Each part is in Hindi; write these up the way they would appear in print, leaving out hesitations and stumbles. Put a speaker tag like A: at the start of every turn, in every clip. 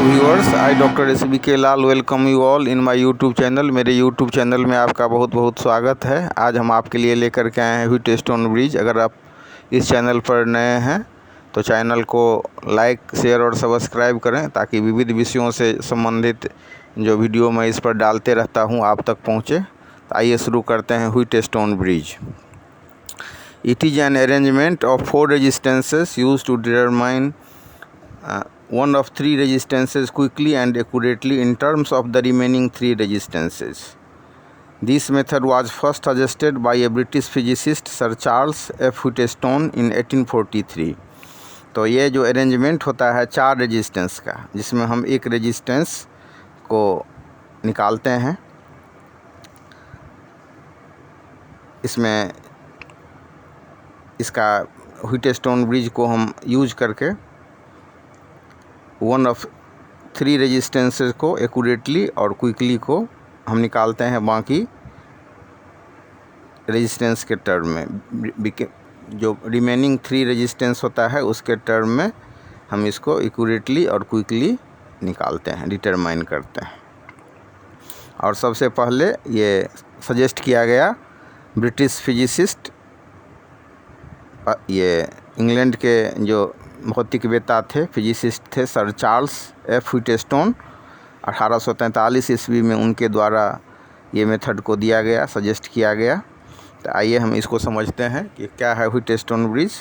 A: Viewers, I doctor SBK Lal welcome you all in my YouTube channel. मेरे यूट्यूब चैनल में आपका बहुत बहुत स्वागत है। आज हम आपके लिए लेकर के आए हैं व्हीटस्टोन ब्रिज। अगर आप इस चैनल पर नए हैं तो चैनल को लाइक, शेयर और सब्सक्राइब करें ताकि विविध विषयों से संबंधित जो वीडियो मैं इस पर डालते रहता हूं आप तक पहुंचे। तो आइए शुरू करते हैं Wheatstone bridge. It is an arrangement of 4 resistances used to determine one of 3 resistances quickly and accurately in terms of the remaining 3 resistances. This method was first suggested by a British physicist Sir Charles F. Wheatstone in 1843. तो ये जो अरेंजमेंट होता है 4 रेजिस्टेंस का, जिसमें हम एक रेजिस्टेंस को निकालते हैं, इसमें इसका व्हीटस्टोन ब्रिज को हम यूज करके वन ऑफ 3 रेजिस्टेंसेस को एक्यूरेटली और क्विकली को हम निकालते हैं बाकी रेजिस्टेंस के टर्म में। जो रिमेनिंग 3 रेजिस्टेंस होता है उसके टर्म में हम इसको एक्यूरेटली और क्विकली निकालते हैं, डिटरमाइन करते हैं। और सबसे पहले ये सजेस्ट किया गया ब्रिटिश फिजिसिस्ट, ये इंग्लैंड के जो भौतिकवेत्ता थे, फिजिसिस्ट थे, सर चार्ल्स एफ व्हीटस्टोन। 1843 ईस्वी में उनके द्वारा ये मेथड को दिया गया, सजेस्ट किया गया। तो आइए हम इसको समझते हैं कि क्या है Wheatstone bridge.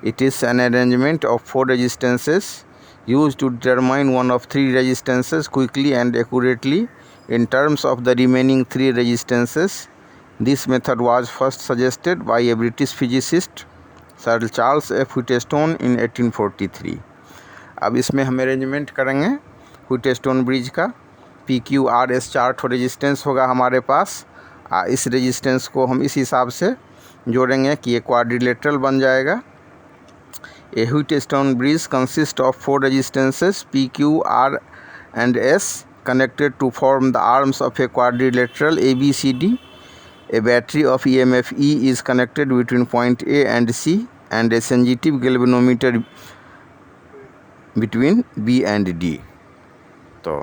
A: It is an arrangement of 4 resistances used to determine one of 3 resistances quickly and accurately in terms of the remaining 3 resistances. This method was first suggested by a British physicist Sir Charles F. Wheatstone in 1843. अब इसमें हम अरेंजमेंट करेंगे व्हीटस्टोन ब्रिज का। PQRS 4 रेजिस्टेंस होगा हमारे पास। इस रेजिस्टेंस को हम इस हिसाब से जोड़ेंगे कि ये क्वाड्रिलेटरल बन जाएगा। A Wheatstone bridge consist of 4 resistances PQ, R and S connected to form the arms of a quadrilateral ABCD. A battery of EMF E is connected between point A and C and a sensitive galvanometer between B and D. तो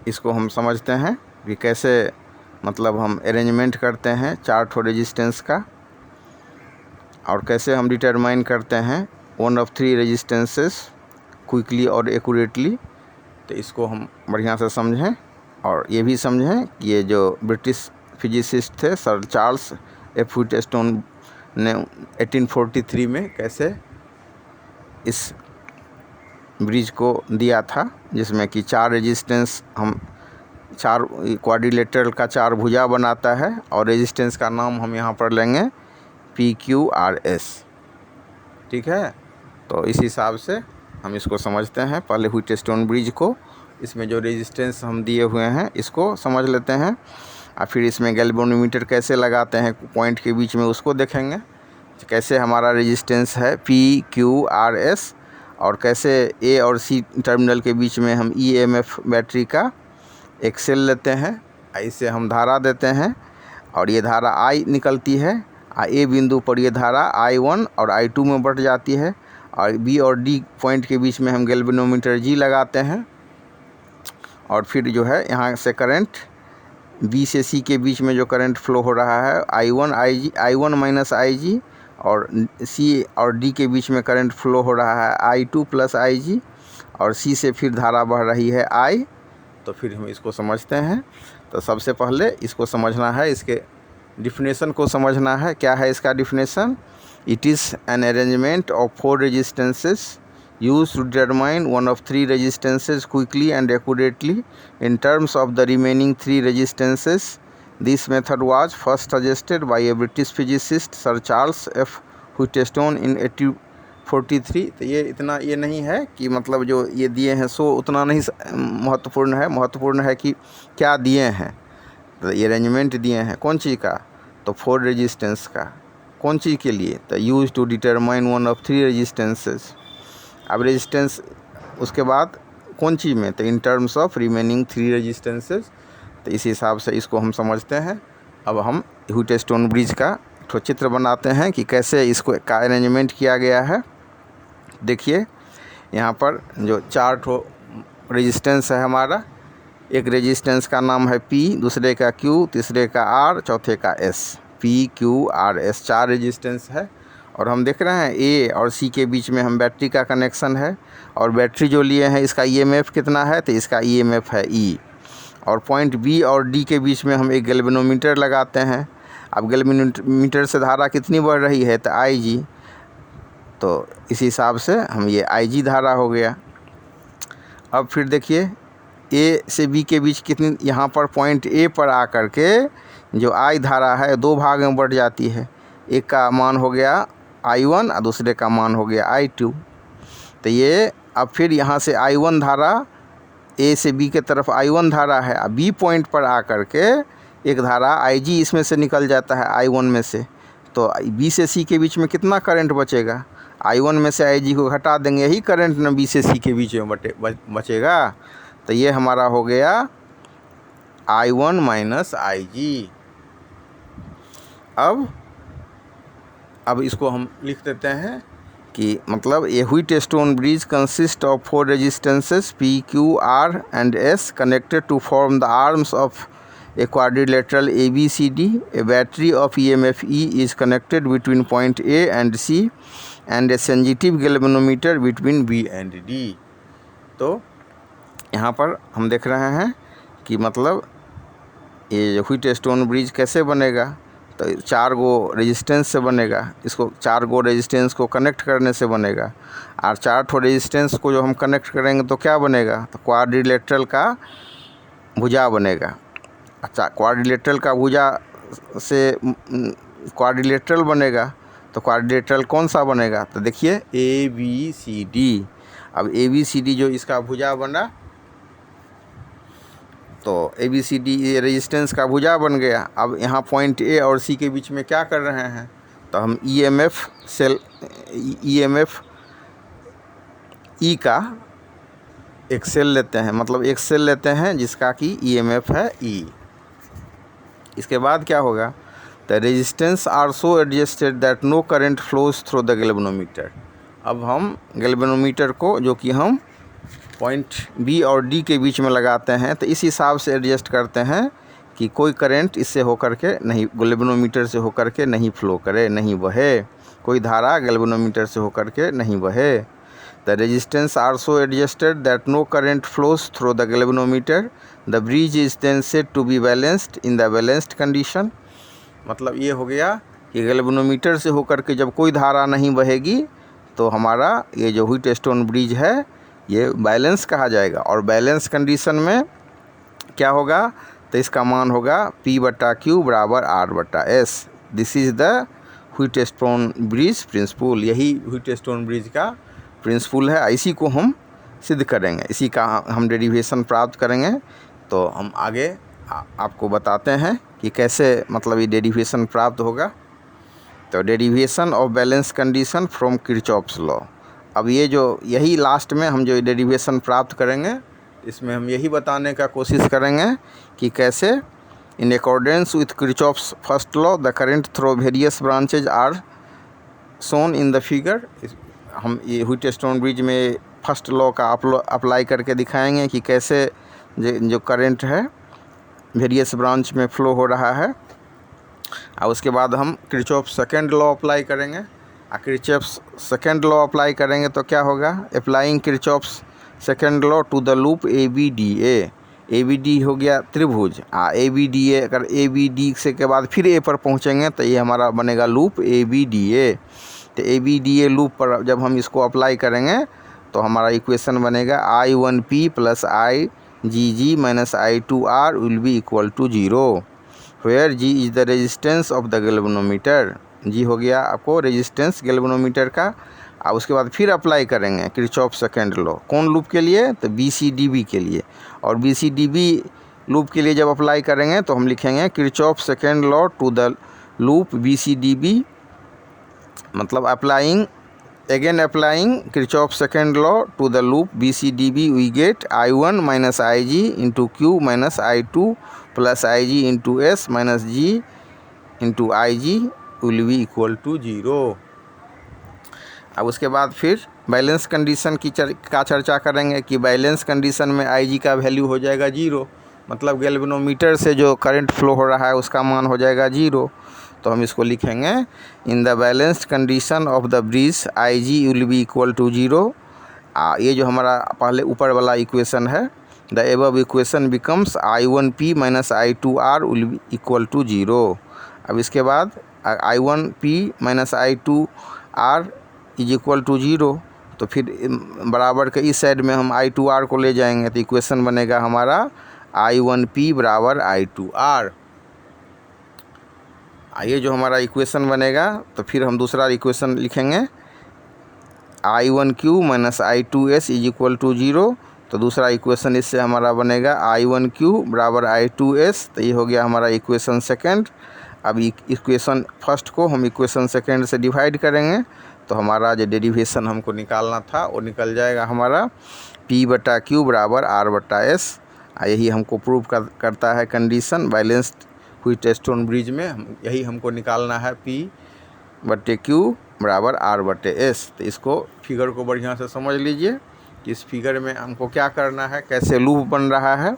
A: इसको हम समझते हैं कि कैसे मतलब हम अरेंजमेंट करते हैं 4 रेजिस्टेंस का, और कैसे हम डिटरमाइन करते हैं वन ऑफ 3 रेजिस्टेंसेस क्विकली और एक्यूरेटली। तो इसको हम बढ़िया से समझें और ये भी समझें कि ये जो ब्रिटिश फिजिसिस्ट थे सर चार्ल्स एफ व्हीटस्टोन ने 1843 में कैसे इस ब्रिज को दिया था, जिसमें कि 4 रेजिस्टेंस हम 4 क्वाड्रिलेटरल का 4 भुजा बनाता है, और रेजिस्टेंस का नाम हम यहाँ पर लेंगे PQRS। ठीक है, तो इस हिसाब से हम इसको समझते हैं। पहले व्हीटस्टोन ब्रिज को, इसमें जो रेजिस्टेंस हम दिए हुए हैं इसको समझ लेते हैं, और फिर इसमें गैल्वेनोमीटर कैसे लगाते हैं पॉइंट के बीच में उसको देखेंगे। कैसे हमारा रेजिस्टेंस है PQRS, और कैसे A और C टर्मिनल के बीच में हम EMF बैटरी का एक सेल लेते हैं, इससे हम धारा देते हैं, और ये धारा I निकलती है। A बिंदु पर ये धारा I1 और I2 में बढ़ जाती है, और B और D पॉइंट के बीच में हम गैल्वेनोमीटर G लगाते हैं, और फिर जो है यहाँ से करंट B से C के बीच में जो करंट फ्लो हो रहा है I1 माइनस IG, और C और D के बीच में करंट फ्लो हो रहा है I2 प्लस IG, और C से फिर धारा बह रही है I। तो फिर हम इसको समझते हैं। तो सबसे पहले इसको समझना है, इसके डिफिनेशन को समझना है। क्या है इसका definition? It is an arrangement of 4 resistances used to determine one of 3 resistances quickly and accurately in terms of the remaining 3 resistances. This method was first suggested by a British physicist Sir Charles F. Wheatstone in 1843. तो ये इतना ये नहीं है कि मतलब जो ये दिए हैं सो उतना नहीं महत्वपूर्ण है। महत्वपूर्ण है कि क्या दिए हैं। तो ये अरेंजमेंट दिए हैं कौन चीज़ का? तो 4 रेजिस्टेंस का। कौन चीज़ के लिए? तो use to determine one of 3 resistances. अब रेजिस्टेंस उसके बाद कौन चीज़ में? तो in terms of remaining 3 resistances. तो इस हिसाब से इसको हम समझते हैं। अब हम व्हीटस्टोन ब्रिज का तो चित्र बनाते हैं कि कैसे इसको का अरेंजमेंट किया गया है। देखिए यहाँ पर जो 4 रेजिस्टेंस है हमारा। एक रेजिस्टेंस का नाम है P, दूसरे का Q, तीसरे का R, चौथे का S। P, Q, R, S 4 resistance है। और हम देख रहे हैं A और C के बीच में हम बैटरी का कनेक्शन है, और बैटरी जो लिए हैं इसका EMF कितना है, तो इसका EMF है E। और पॉइंट B और D के बीच में हम एक गैल्वेनोमीटर लगाते हैं। अब गैल्वेनोमीटर से धारा कितनी बढ़ रही है, तो IG। तो इस हिसाब से हम ये IG धारा हो गया। अब फिर देखिए A से B के बीच कितनी, यहाँ पर पॉइंट A पर आकर के जो I धारा है 2 भाग में बढ़ जाती है। एक का मान हो गया I1 और दूसरे का मान हो गया I2। तो ये अब फिर यहाँ से I1 धारा, A से B के तरफ I1 धारा है, अब B पॉइंट पर आकर के एक धारा IG इसमें से निकल जाता है I1 में से। तो B से C के बीच में कितना करंट बचेगा, I1 में से IG को घटा देंगे, यही करंट न B से C के बीच में बचेगा। तो ये हमारा हो गया I1 माइनस IG। अब इसको हम लिख देते हैं कि मतलब a Wheatstone bridge consist of 4 resistances P, Q, R and S connected to form the arms of a quadrilateral ABCD. A battery of EMF E is connected between point A and C and a sensitive galvanometer between B and D। तो यहाँ पर हम देख रहे हैं कि मतलब ये व्हीटस्टोन ब्रिज कैसे बनेगा, तो 4 गो रेजिस्टेंस से बनेगा। इसको 4 गो रेजिस्टेंस को कनेक्ट करने से बनेगा, और 4 ठो रेजिस्टेंस को जो हम कनेक्ट करेंगे तो क्या बनेगा, तो क्वाड्रिलेटरल का भुजा बनेगा। अच्छा, क्वाड्रिलेटरल का भुजा से क्वाड्रिलेटरल बनेगा, तो क्वाड्रिलेटरल कौन सा बनेगा, तो देखिए ABCD। अब ABCD जो इसका भुजा बना, तो ABCD ये रेजिस्टेंस का भुजा बन गया। अब यहाँ पॉइंट A और C के बीच में क्या कर रहे हैं, तो हम EMF E का एक सेल लेते हैं, मतलब एक सेल लेते हैं जिसका कि EMF है E। इसके बाद क्या होगा, the resistance are so adjusted that no current flows through the galvanometer. अब हम गैल्वेनोमीटर को जो कि हम पॉइंट B और D के बीच में लगाते हैं, तो इस हिसाब से एडजस्ट करते हैं कि कोई करंट इससे होकर के नहीं, गैल्वेनोमीटर से होकर के नहीं फ्लो करे, नहीं बहे, कोई धारा गैल्वेनोमीटर से होकर के नहीं बहे। The resistance are so adjusted that no current flows through the galvanometer. The bridge is then said to be balanced in the balanced condition. मतलब ये हो गया कि गैल्वेनोमीटर से होकर के जब कोई धारा नहीं बहेगी तो हमारा ये जो व्हीटस्टोन ब्रिज है ये बैलेंस कहा जाएगा। और बैलेंस कंडीशन में क्या होगा, तो इसका मान होगा P/Q बराबर R/S। This is the Wheatstone bridge principle. यही व्हीटस्टोन ब्रिज का प्रिंसिपल है, इसी को हम सिद्ध करेंगे, इसी का हम डेरिवेशन प्राप्त करेंगे। तो हम आगे आपको बताते हैं कि कैसे मतलब ये डेरिवेशन प्राप्त होगा। तो derivation of balance condition from Kirchhoff's law. अब ये जो यही लास्ट में हम जो डेरिवेशन प्राप्त करेंगे, इसमें हम यही बताने का कोशिश करेंगे कि कैसे in accordance with Kirchhoff's first law the current through various branches are shown in the figure. हम ये व्हीटस्टोन ब्रिज में फर्स्ट लॉ का अप्लाई करके दिखाएंगे कि कैसे जो करंट है वेरियस ब्रांच में फ्लो हो रहा है। और उसके बाद हम किरचॉफ सेकेंड लॉ अप्लाई करेंगे। किरचॉफ सेकेंड लॉ अप्लाई करेंगे तो क्या होगा, applying Kirchhoff second law to the loop ABDA। ABD हो गया त्रिभुज, ABDA अगर ABD से के बाद फिर A पर पहुंचेंगे तो ये हमारा बनेगा लूप ABDA। तो ABDA लूप पर जब हम इसको अप्लाई करेंगे तो हमारा इक्वेशन बनेगा I1P plus IGG minus I2R will be equal to 0, where G is the resistance of the galvanometer. G हो गया आपको रेजिस्टेंस गैल्वेनोमीटर का। और उसके बाद फिर अप्लाई करेंगे किरचॉफ सेकेंड लॉ, कौन लूप के लिए, तो BCDB के लिए। और BCDB लूप के लिए जब अप्लाई करेंगे तो हम लिखेंगे Kirchhoff second law to the loop BCDB, मतलब applying Kirchhoff's second law to the loop BCDB, we get I1 minus IG into Q minus I2 plus IG into S minus G into IG will be equal to 0। अब उसके बाद फिर बैलेंस कंडीशन की चर्चा करेंगे कि बैलेंस कंडीशन में IG का वैल्यू हो जाएगा 0, मतलब गैल्वेनोमीटर से जो करंट फ्लो हो रहा है उसका मान हो जाएगा 0। तो हम इसको लिखेंगे in the balanced condition of the bridge IG will be equal to 0। ये जो हमारा पहले ऊपर वाला इक्वेशन है, the above equation becomes I1P minus I2R will be equal to 0। अब इसके बाद I1P minus I2R is equal to 0, तो फिर बराबर के इस साइड में हम I2R को ले जाएंगे, तो इक्वेशन बनेगा हमारा I1P बराबर I2R। ये जो हमारा इक्वेशन बनेगा, तो फिर हम दूसरा इक्वेशन लिखेंगे I1Q minus I2S is equal to 0। तो दूसरा इक्वेशन इससे हमारा बनेगा I1Q बराबर I2S। तो ये हो गया हमारा इक्वेशन सेकंड। अब इक्वेशन फर्स्ट को हम इक्वेशन सेकंड से डिवाइड करेंगे, तो हमारा जो डेरिवेशन हमको निकालना था वो निकल जाएगा हमारा P/Q बराबर R/S। यही हमको प्रूव करता है कंडीशन बैलेंस्ड व्हीटस्टोन ब्रिज में। यही हमको निकालना है P/Q बराबर R/S। तो इसको फिगर को बढ़िया से समझ लीजिए कि इस फिगर में हमको क्या करना है, कैसे लूप बन रहा है,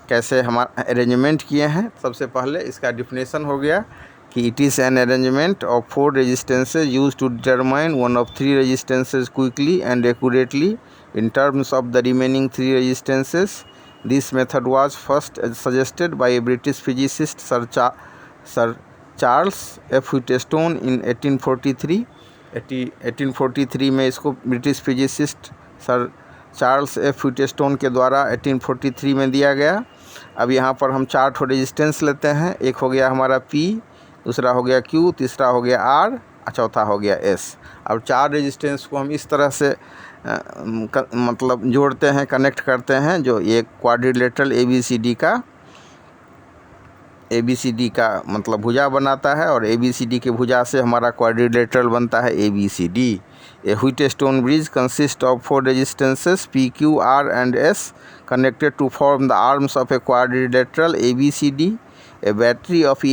A: कैसे हमारा अरेंजमेंट किए हैं। सबसे पहले इसका डिफिनेशन हो गया कि it is an arrangement of 4 resistances use to determine one of 3 resistances quickly and accurately in terms of the remaining 3 resistances. This method was first suggested by a British physicist sir Charles F Wheatstone in 1843 में इसको British physicist sir Charles F Wheatstone के द्वारा 1843 में दिया गया। अब यहाँ पर हम 4 ठो रेजिस्टेंस लेते हैं। एक हो गया हमारा P, दूसरा हो गया Q, तीसरा हो गया R और चौथा हो गया S। अब 4 रेजिस्टेंस को हम इस तरह से मतलब जोड़ते हैं, कनेक्ट करते हैं, जो ये क्वाड्रिलेटरल ABCD का मतलब भुजा बनाता है, और ABCD के भुजा से हमारा क्वाड्रिलेटरल बनता है ABCD। A Wheatstone bridge consist of 4 resistances P, Q, R and S connected to form the arms of a quadrilateral ABCD. A battery of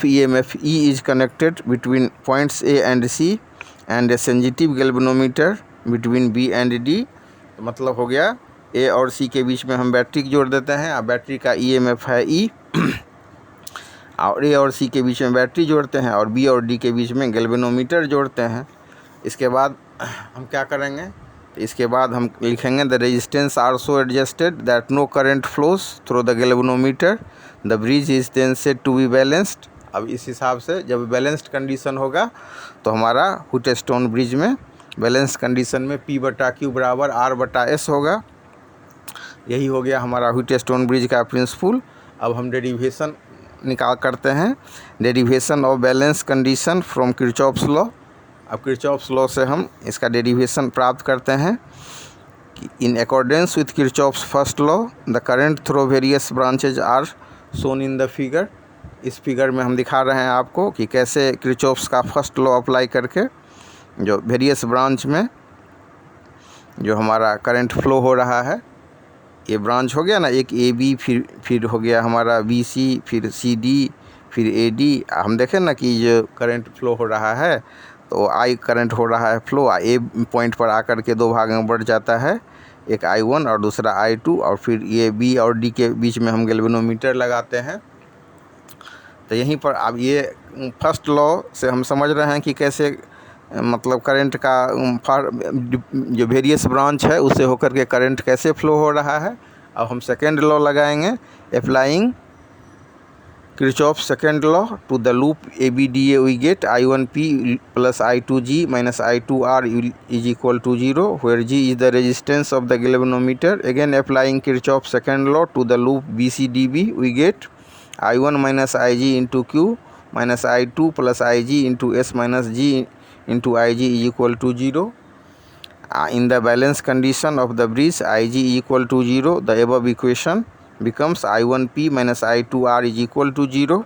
A: EMF E is connected between points A and C and a sensitive galvanometer between B and D। तो मतलब हो गया A और C के बीच में हम बैटरी जोड़ देते हैं। अब बैटरी का EMF है E और A और C के बीच में बैटरी जोड़ते हैं, और B और D के बीच में गैल्वेनोमीटर जोड़ते हैं। इसके बाद हम क्या करेंगे, तो इसके बाद हम लिखेंगे the resistance are so adjusted that no current flows through the galvanometer, the bridge is then said to be balanced. अब इस हिसाब से जब बैलेंस्ड कंडीशन होगा तो हमारा व्हीटस्टोन ब्रिज में बैलेंस कंडीशन में P/Q बराबर R/S होगा। यही हो गया हमारा व्हीटस्टोन ब्रिज का प्रिंसिपल। अब हम डेरिवेशन करते हैं, derivation of balance condition from Kirchhoff's law. अब किरचॉफ्स लॉ से हम इसका डेरिवेशन प्राप्त करते हैं कि in accordance with Kirchhoff's first law the current through various branches are shown in the figure. इस फिगर में हम दिखा रहे हैं आपको कि कैसे किरचॉफ्स का फर्स्ट लॉ अप्लाई करके जो वेरियस ब्रांच में जो हमारा करंट फ्लो हो रहा है, ये ब्रांच हो गया ना, एक AB, फिर हो गया हमारा BC, फिर CD, फिर AD। हम देखें ना कि जो करंट फ्लो हो रहा है, तो I करंट हो रहा है फ्लो, A पॉइंट पर आकर के 2 भाग में बढ़ जाता है, एक I1 और दूसरा I2, और फिर ये B और D के बीच में हम गैल्वेनोमीटर लगाते हैं। तो यहीं पर अब ये फर्स्ट लॉ से हम समझ रहे हैं कि कैसे मतलब करंट का जो वेरियस ब्रांच है उससे होकर के करंट कैसे फ्लो हो रहा है। अब हम सेकेंड लॉ लगाएंगे, applying Kirchhoff second law to the loop ABDA we get I1P plus I2G minus I2R is equal to 0 where G is the resistance of the galvanometer. Again applying Kirchhoff second law to the loop BCDB we get I1 minus IG into Q minus I2 plus IG into S minus G into IG is equal to 0. In the balance condition of the bridge IG equal to 0, the above equation becomes I1P minus I2R is equal to 0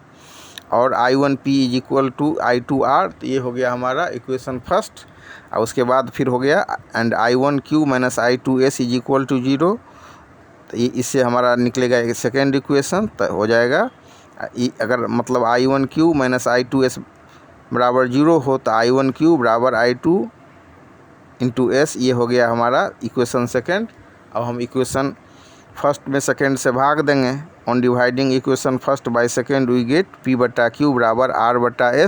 A: और I1P is equal to I2R। तो ये हो गया हमारा इक्वेशन फर्स्ट। और उसके बाद फिर हो गया and I1Q minus I2S is equal to 0। तो ये इससे हमारा निकलेगा एक सेकेंड इक्वेशन। तो हो जाएगा अगर मतलब I1Q माइनस I2S बराबर 0 हो तो I1 क्यूब बराबर I2 इंटू एस। ये हो गया हमारा इक्वेशन सेकेंड। अब हम इक्वेशन फर्स्ट में सेकेंड से भाग देंगे। On dividing equation first by second we get P/Q बराबर R/S।